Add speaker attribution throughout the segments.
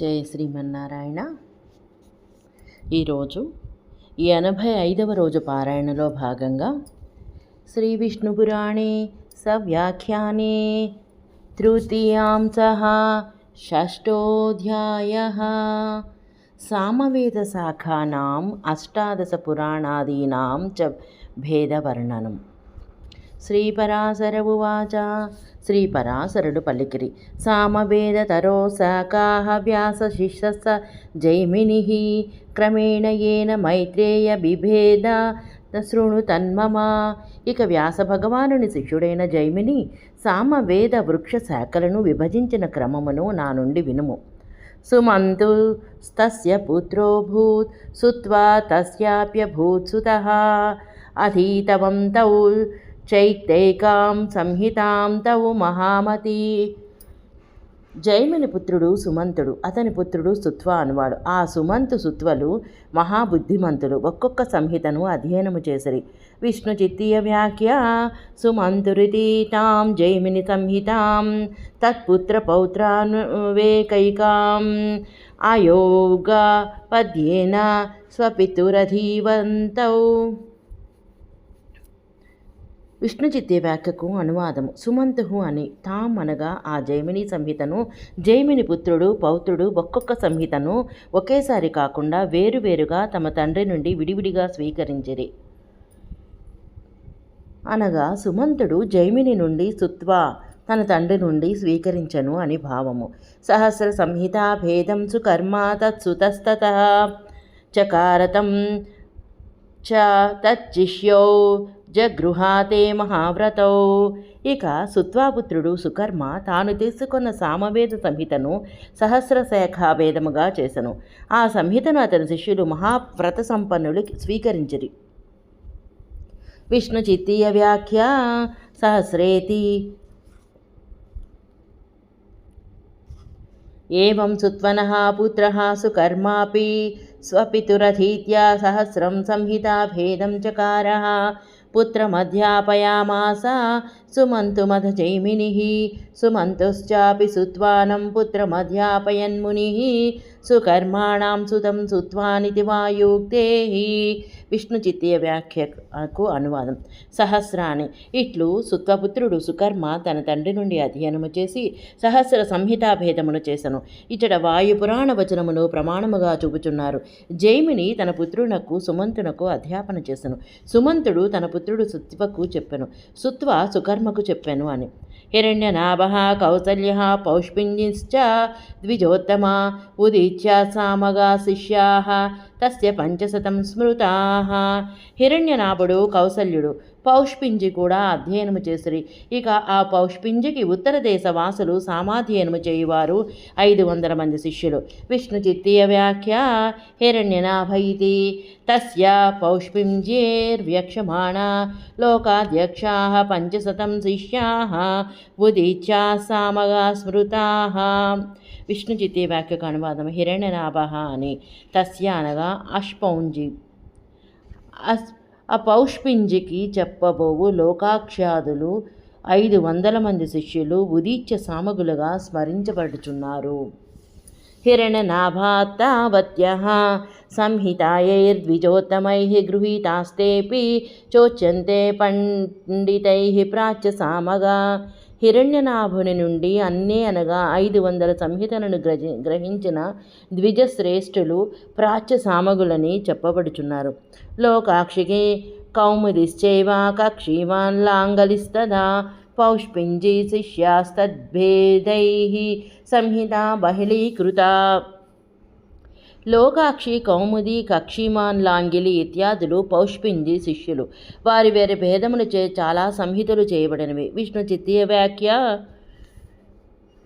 Speaker 1: జయ శ్రీమన్నారాయణ. ఈరోజు 85వ రోజు పారాయణలో భాగంగా శ్రీ విష్ణుపురాణే సవ్యాఖ్యానే తృతీయాంశః షష్ఠోऽధ్యాయః. సామవేదశాఖానాం అష్టాదశ పురాణాదీనాం చ భేదవర్ణనం. శ్రీపరాశర ఉవాచ. శ్రీపరాశరుడు పలికిరి. సామవేదతరో శాఖాః వ్యాసశిష్యస్స జైమినిః క్రమేణ ఏన మైత్రేయ బిభేద శృణు తన్మమ. ఇక వ్యాస భగవానుని శిష్యుడైన జైమిని సామవేద వృక్ష శాఖలను విభజించిన క్రమమును నా నుండి వినుము. సుమంతు తస్య పుత్రోభూత్ సుత్వా తస్యాప్యభూత్ సుతః అధీతవం తౌ చైత్యైకాం సంహితాం తౌ మహామతి. జైమిని పుత్రుడు సుమంతుడు, అతని పుత్రుడు సుత్వ అనువాడు. ఆ సుమంతు సుత్వలు మహాబుద్ధిమంతులు. ఒక్కొక్క సంహితను అధ్యయనము చేసిరి. విష్ణు చిత్తీయ వ్యాఖ్య. సుమంతురితి తాం జైమిని సంహితాం తత్పుత్ర పౌత్రాన్వేకైకాం అయోగ పద్యేన స్వపితురధీవంతౌ. విష్ణు చిత్య వ్యాఖ్యకు అనువాదము. సుమంతు అని తాం అనగా ఆ జైమిని సంహితను జైమిని పుత్రుడు పౌత్రుడు ఒక్కొక్క సంహితను ఒకేసారి కాకుండా వేరువేరుగా తమ తండ్రి నుండి విడివిడిగా స్వీకరించిరి. అనగా సుమంతుడు జైమిని నుండి సుత్వ తన తండ్రి నుండి స్వీకరించను అని భావము. సహస్ర సంహితా భేదం సుకర్మ తత్సుతస్తతః చకారతం చ తచ్చిష్యౌ జగృహాతే మహావ్రతౌ. ఇక సుత్వాపుత్రుడు సుకర్మ తాను తీసుకున్న సామవేద సంహితను సహస్రశాఖాభేదముగా చేసెను. ఆ సంహితను అతని శిష్యులు మహావ్రత సంపన్నులు స్వీకరించిరి. విష్ణు చిత్తీయ వ్యాఖ్య. సహస్రేతి ఏవం సుత్వనః పుత్రః సుకర్మాపి స్వపితురధీత్యా సహస్రం సంహితా భేదం చకారః. పుత్రమధ్యాపయామాస సుమంతుమథ జైమినిః సుమంతుశ్చాపి సుత్వానం పుత్రమధ్యాపయన్మునిః సుకర్మాణాం సుతం సుత్వానితి వాయుక్తేః. విష్ణు చిత్తీయ వ్యాఖ్యకు అనువాదం. సహస్రాన్ని ఇట్లు సుత్వపుత్రుడు సుకర్మ తన తండ్రి నుండి అధ్యయనము చేసి సహస్ర సంహితాభేదమును చేసెను. ఇచ్చట వాయుపురాణ వచనమును ప్రమాణముగా చూపుచున్నారు. జైమిని తన పుత్రునకు సుమంతునకు అధ్యాపన చేసెను. సుమంతుడు తన పుత్రుడు సుత్వకు చెప్పెను. సుత్వ సుకర్మకు చెప్పెను అని. హిరణ్యనాభః కౌసల్యః పౌష్పింజిశ్చ ద్విజోత్తమా ఉదీచ్య సామగా శిష్యాః తస్య 500 స్మృతాః. హిరణ్యనాభుడు కౌసల్యుడు పౌష్పింజి కూడా అధ్యయనము చేసిరి. ఇక ఆ పౌష్పింజికి ఉత్తర దేశ వాసులు సామాధ్యయనము చేయువారు 500 మంది శిష్యులు. విష్ణు చిత్తీయ వ్యాఖ్య. హిరణ్యనాభ ఇతి తస్య పౌష్పింజేర్వ్యక్షమాణ లోకాధ్యక్షాః 500 శిష్యాః ఉదీచ్య సామగా స్మృతాః. విష్ణు చిత్తీయ వ్యాఖ్యకు అనువాదం. హిరణ్యనాభ అని తస్య అనగా అష్పౌంజి అపౌష్పింజికి చెప్పబోవు లోకాఖ్యాదులు 500 మంది శిష్యులు ఉదీచ్య సామగులుగా స్మరించబడుచున్నారు. హిరణ్యనాభాత్తావత్యః సంహితాయైర్ద్విజోత్తమైః గృహీతాస్తేపి చోచ్యంతే పండితైః ప్రాచ్య సామగా. హిరణ్యనాభుని నుండి అన్నే అనగా 500 సంహితలను గ్రహించిన ద్విజశ్రేష్ఠులు ప్రాచ్య సామగులని చెప్పబడుచున్నారు. లోకాక్షికి కౌముదిశ్చైవ కక్షీవాన్ లాంగలిస్తదా పౌష్పింజీ శిష్యాస్తద్భేదైః సంహితా బహిళీకృత. లోకాక్షి కౌముది కక్షీమాన్ లాంగిలి ఇత్యాదులు పౌష్పింజి శిష్యులు. వారి వేరే భేదములచే చాలా సంహితలు చేయబడినవి. విష్ణు చిత్తీయ వ్యాఖ్య.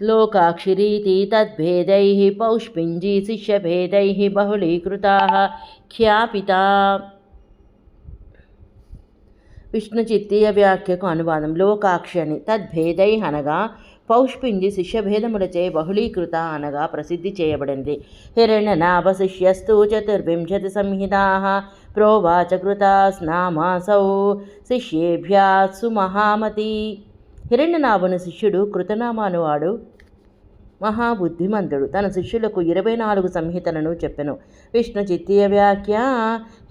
Speaker 1: లోకాక్షిరీతి తద్భేదైః పౌష్పింజి శిష్యభేదైః బహుళీకృతాః ఖ్యాపితా. విష్ణు చిత్తీయ వ్యాఖ్యకు అనువాదం. లోకాక్షి అని తద్భేదై అనగా పౌష్పింజి శిష్యభేదములచే బహుళీకృత అనగా ప్రసిద్ధి చేయబడింది. హిరణ్యనాభ శిష్యస్తు 24 సంహితాః ప్రోవాచ కృతాస్నామాసౌ శిష్యేభ్యాసు మహామతి. హిరణ్యనాభుని శిష్యుడు కృతనామానువాడు మహాబుద్ధిమంతుడు. తన శిష్యులకు 24 సంహితలను చెప్పెను. విష్ణు చిత్తీయ వ్యాఖ్య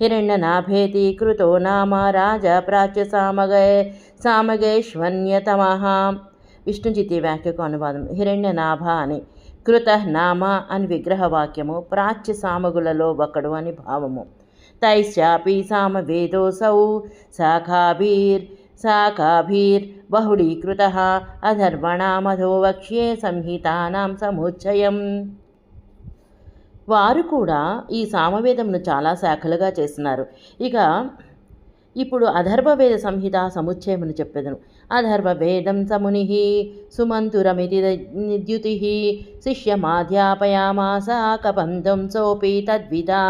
Speaker 1: హిరణ్యనాభేతి కృతో నామ రాజా ప్రాచ్య సామగేష్వన్యతమః. విష్ణు చిత్తీయ వ్యాఖ్యకు అనువాదం. హిరణ్యనాభ అని, కృత నామ అని విగ్రహవాక్యము, ప్రాచ్య సామగులలో ఒకడు అని భావము. తైశ్చాపి సామవేదోసౌ శాఖాభిర్ బహుళీకృతః అధర్వణామధో వక్ష్యే సంహితానాం సముచ్చయం. వారు కూడా ఈ సామవేదమును చాలా శాఖలుగా చేస్తున్నారు. ఇప్పుడు అధర్వవేద సంహిత సముచ్చయమును చెప్పెదను. అధర్వవేదం సముని సుమంతురమితి ద్యుతి శిష్యమాధ్యాపయామాస కబంధం సోపి తద్విదా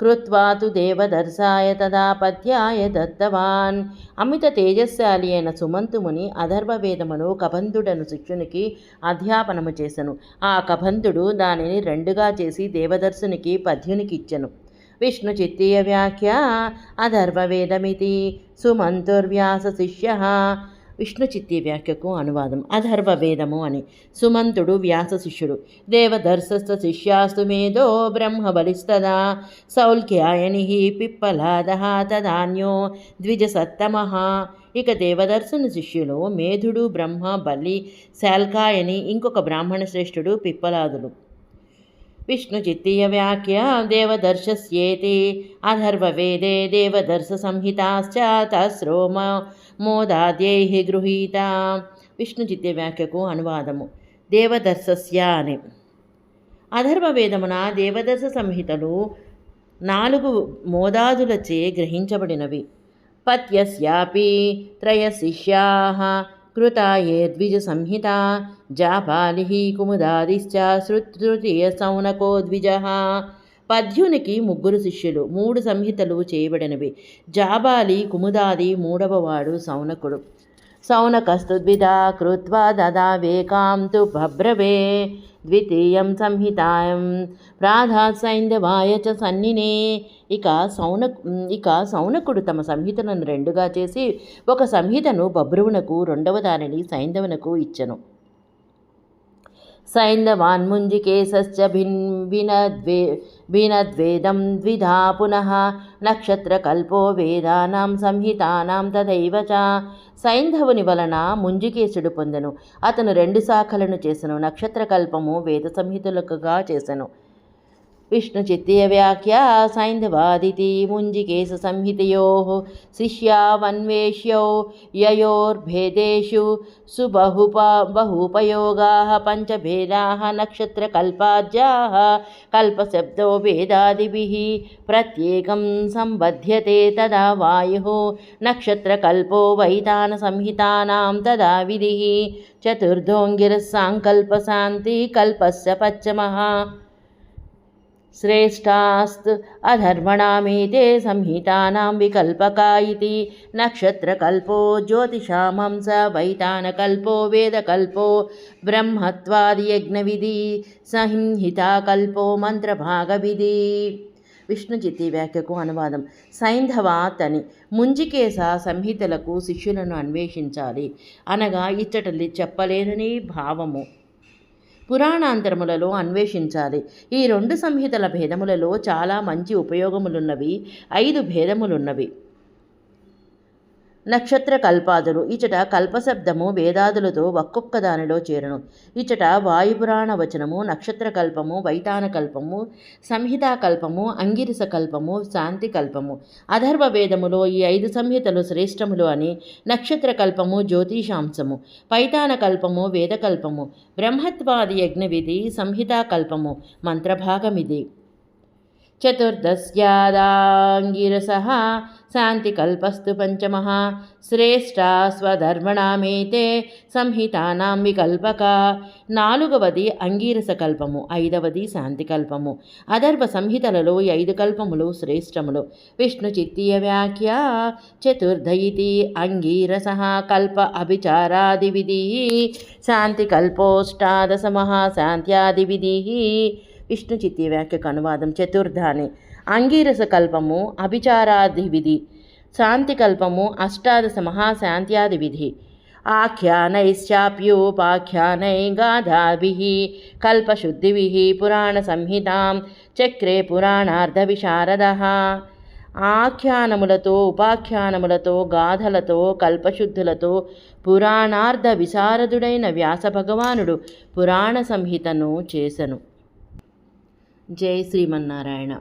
Speaker 1: కృత్వా తు దేవదర్శాయ తదా పద్యాయ దత్తవాన్. అమిత తేజస్శాలి అయిన సుమంతుముని అధర్వవేదమును కబంధుడను శిష్యునికి అధ్యాపనము చేసెను. ఆ కబంధుడు దానిని 2గా చేసి దేవదర్శునికి పద్యునికి ఇచ్చెను. విష్ణు చిత్తీయ వ్యాఖ్య అధర్వవేదమితి సుమంతుర్వ్యాస శిష్య. విష్ణు చిత్తీ వ్యాఖ్యకు అనువాదం. అధర్వవేదము అని, సుమంతుడు వ్యాస శిష్యుడు. దేవదర్శస్థ శిష్యాస్తు మేధో బ్రహ్మబలిస్తదా సౌల్క్యాయని పిప్పలాద తదాన్యో ద్విజసత్తమః. దేవదర్శన శిష్యులు మేధుడు, బ్రహ్మ, బలి, శాల్కాయని, ఇంకొక బ్రాహ్మణ శ్రేష్ఠుడు పిప్పలాదులు. విష్ణు చిత్తీయ వ్యాఖ్య దేవదర్శస్యేతి అధర్వవేదే దేవదర్శ సంహితాశ్చ తస్రో మోదాద్యైః గృహీత. విష్ణు చిత్తీయ వ్యాఖ్యకు అనువాదము. దేవదర్శస్య అని, అధర్వవేదమున దేవదర్శ సంహితలు 4 మోదాదులచే గ్రహించబడినవి. పత్యస్యాపి త్రయశిష్యాః కృతాయే ద్విజ సంహిత జాపాలిః కుముదాదిశ్చ తృతీయ సౌనకో ద్విజః. పద్యునికి 3 శిష్యులు, 3 సంహితలు చేయబడినవి. జాబాలి, కుముదాది, 3వవాడు సౌనకుడు. సౌనకస్తు ద్విధా కృత్వా దదావేకాం తు భబ్రవే ద్వితీయం సంహితాయం ప్రాధాత్ సైంధవాయ చ సన్నినే. సౌనకుడు తమ సంహితలను 2గా చేసి ఒక సంహితను బభ్రువునకు, 2వ దానిని సైంధవునకు ఇచ్చెను. సైంధవాన్ముంజికేశ్చ భినద్వేదం ద్విధా పునః నక్షత్రకల్పో వేదానాం సంహితానాం తథైవ చ. సైంధవుని వలన ముంజికేశుడు పొందెను. అతను 2 శాఖలను చేసెను. నక్షత్రకల్పము వేద సంహితులకుగా చేసెను. విష్ణు చిత్తీయ వ్యాఖ్య సైంధవాదితి ముంజికేశ సంహితయోః శిష్యావన్వేష్యౌ యయోర్భేదేషు బహూపయోగాః పంచభేదాః నక్షత్రకల్పాజ్యాః కల్పశబ్దో వేదాదిభిః ప్రత్యేకం సంబధ్యతే తదా వాయుః నక్షత్రకల్పో వైతాన సంహితానాం తదా విధిః చతుర్థోంగిరః సాంకల్పశాంతి కల్పస్య పశ్చమః శ్రేష్ఠాస్త్ అధర్వణామేతే సంహితానాం వికల్పకా ఇతి నక్షత్రకల్పో జ్యోతిషామంస వైతానకల్పో వేదకల్పో బ్రహ్మత్వాది యజ్ఞవిధి సంహితాకల్పో మంత్రభాగవిధి. విష్ణు చిత్తీ వ్యాఖ్యకు అనువాదం. సైంధవాతని ముంజికేశ సంహితలకు శిష్యులను అన్వేషించాలి అనగా ఇచ్చట చెప్పలేదని భావము. పురాణాంతరములలో అన్వేషించాలి. ఈ 2 సంహితల భేదములలో చాలా మంచి ఉపయోగములున్నవి, 5 భేదములున్నవి. నక్షత్ర కల్పాదులు. ఇచట కల్పశబ్దము వేదాదులతో ఒక్కొక్క దానిలో చేరును. ఇచట వాయుపురాణ వచనము, నక్షత్ర కల్పము, వైతాన కల్పము, సంహితా కల్పము, అంగిరస కల్పము, శాంతి కల్పము. అధర్వ వేదములో ఈ 5 సంహితలు శ్రేష్టములు అని, నక్షత్ర కల్పము జ్యోతిషాంశము, పైతాన కల్పము వేదకల్పము, బ్రహ్మత్వాది యజ్ఞవిధి సంహితా కల్పము మంత్రభాగమిది. చతుర్దశ్యాదాంగిరసః శాంతికల్పస్తు పంచమః శ్రేష్టా స్వధర్మణామేతే సంహితానాం వికల్పక. 4వది అంగీరస కల్పము, 5వది శాంతికల్పము. అధర్వ సంహితలలో 5 కల్పములు శ్రేష్టములు. విష్ణు చిత్తీయ వ్యాఖ్య చతుర్థ ఇతి అంగీరసః కల్ప అభిచారాదివిధి శాంతికల్పోష్టాదశమః శాంత్యాదివిధి. విష్ణు చిత్తీ వ్యాఖ్యకు అనువాదం. చతుర్థాని అంగీరస కల్పము అభిచారాది విధి, శాంతి కల్పము అష్టాదశ మహాశాంత్యాది విధి. ఆఖ్యానైశ్చాప్యోపాఖ్యానై గాథాభిః కల్పశుద్ధిభిః పురాణసంహితాం చక్రే పురాణార్థవిశారదః. ఆఖ్యానములతో, ఉపాఖ్యానములతో, గాథలతో, కల్పశుద్ధులతో పురాణార్థ విశారదుడైన వ్యాస భగవానుడు పురాణ సంహితను చేసెను. జై శ్రీమన్నారాయణ.